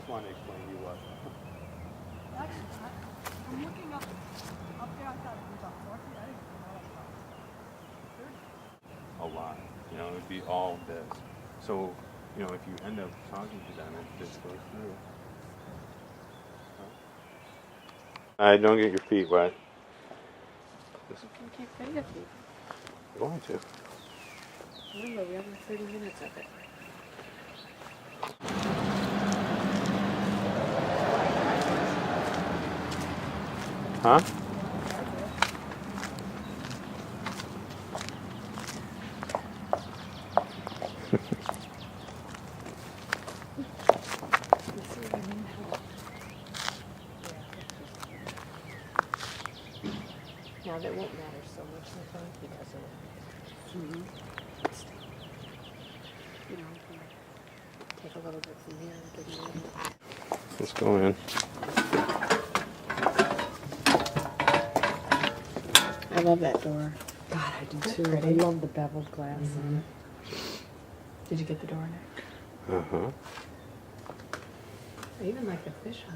just wanted to explain to you what. That's, I'm looking up there, I thought it was about 40, I didn't know it was 30. A lot. You know, it'd be all this. So, you know, if you end up talking to them, if this goes through. Alright, don't get your feet wet. You can't get your feet. I'm going to. Remember, we have 30 minutes of it. Huh? Now that won't matter so much, I think, because of you know, take a little bit from here and give you Let's go in. I love that door. God, I do too. Pretty. I love the beveled glass on it. Did you get the door neck? Uh-huh. I even like the fish on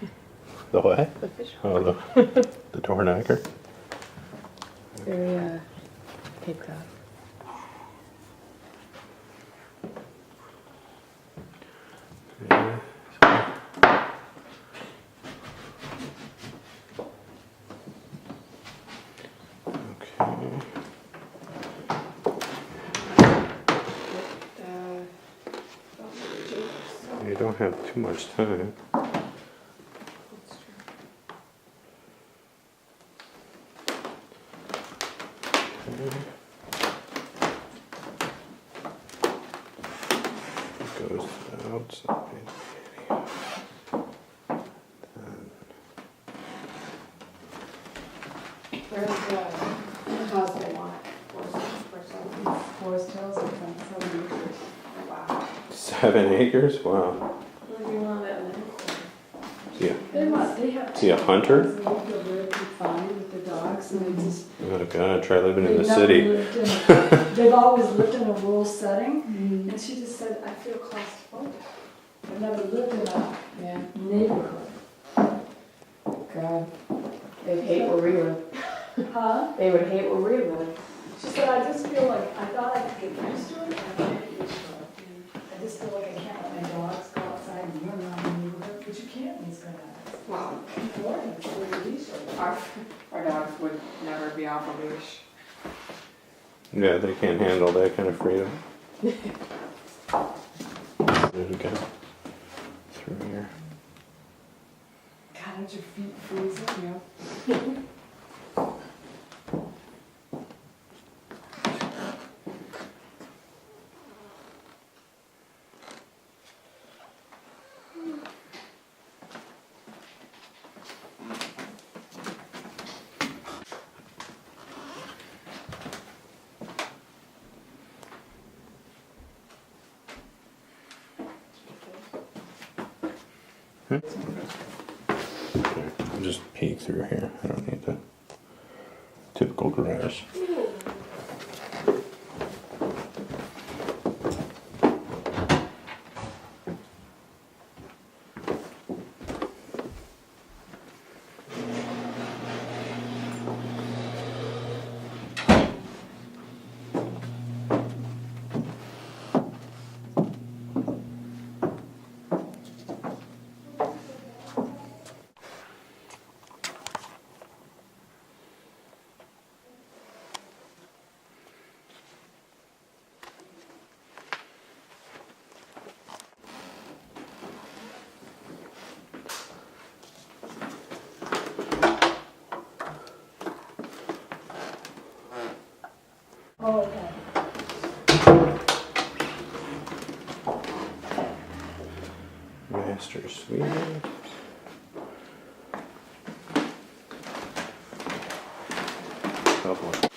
it. The what? The fish. Oh, the door knocker. Very Cape Cod. Yeah. Okay. You don't have too much time. Goes to the outside. Where's the house they want? Forest Hills, it's on 7 acres. Wow. 7 acres? Wow. Where do you want that land? Yeah. They have. Is he a hunter? They feel very confined with their dogs and they just. Oh God, try living in They've the never city. lived in they've always lived in a rural setting, and she just said, I feel claustrophobic. I've never lived in a neighborhood. God. They'd hate where we live. Huh? They would hate where we live. She said, I just feel like, I thought I could get used to it, and I can't get used to it. I just feel like I can't let my dogs go outside and run around the neighborhood, but you can't in these kind of Wow. mornings, it's really easy. Our dogs would never be off a leash. Yeah, they can't handle that kind of freedom. There we go. Through here. God, aren't your feet freezing? Yeah. I'll just peek through here. I don't need the typical garage. Oh, okay. Master suite. Couple of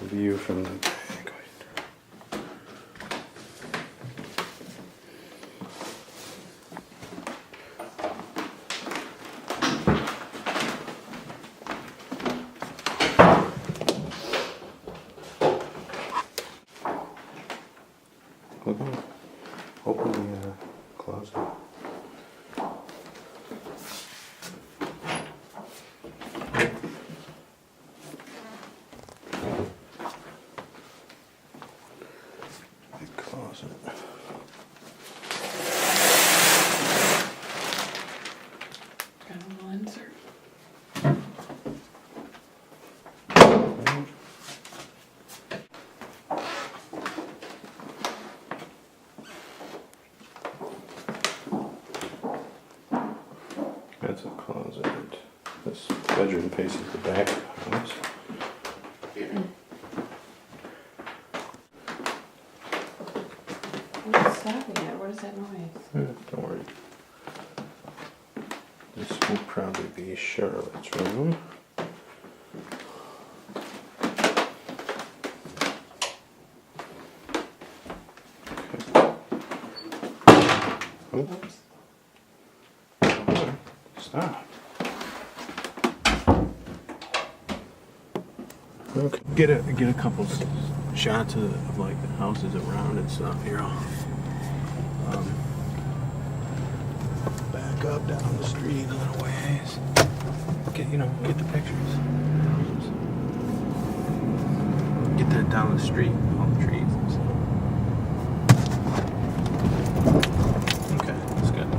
view from the back. Look at Open the closet. Big closet. Got a little insert. That's a closet. This bedroom faces the back of the house. What's stopping it? What is that noise? Don't worry. This will probably be Charlotte's room. Oh, Oops. stop. Okay. Get a couple shots of like the houses around and stuff here. I'll back up down the street a little ways. Get the pictures. Get that down the street, all the trees and stuff. Okay, that's good.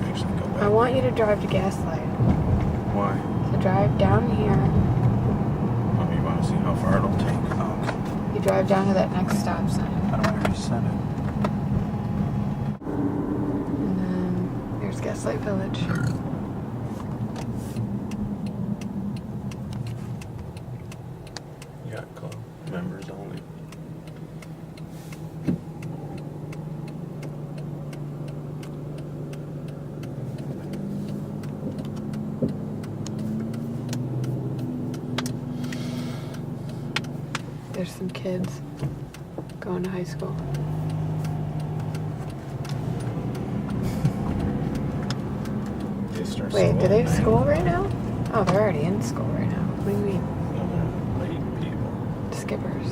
Actually go back. I want you to drive to Gaslight. Why? So drive down here. Oh, you want to see how far it'll take? Oh, okay. You drive down to that next stop sign. I don't already said it. And then there's Gaslight Village. Yacht Club members only. There's some kids going to high school. They start Wait, do they have school school right now? Oh, they're already in school right now. What do you mean? No, they're late people. Skippers.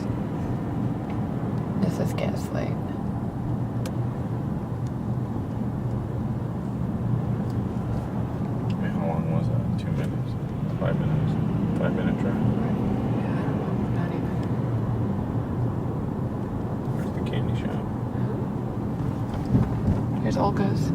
This is Gaslight. I mean, how long was that? 2 minutes? 5 minutes? 5-minute drive? Yeah, I don't know. Not even. Where's the candy shop? Here's Olga's.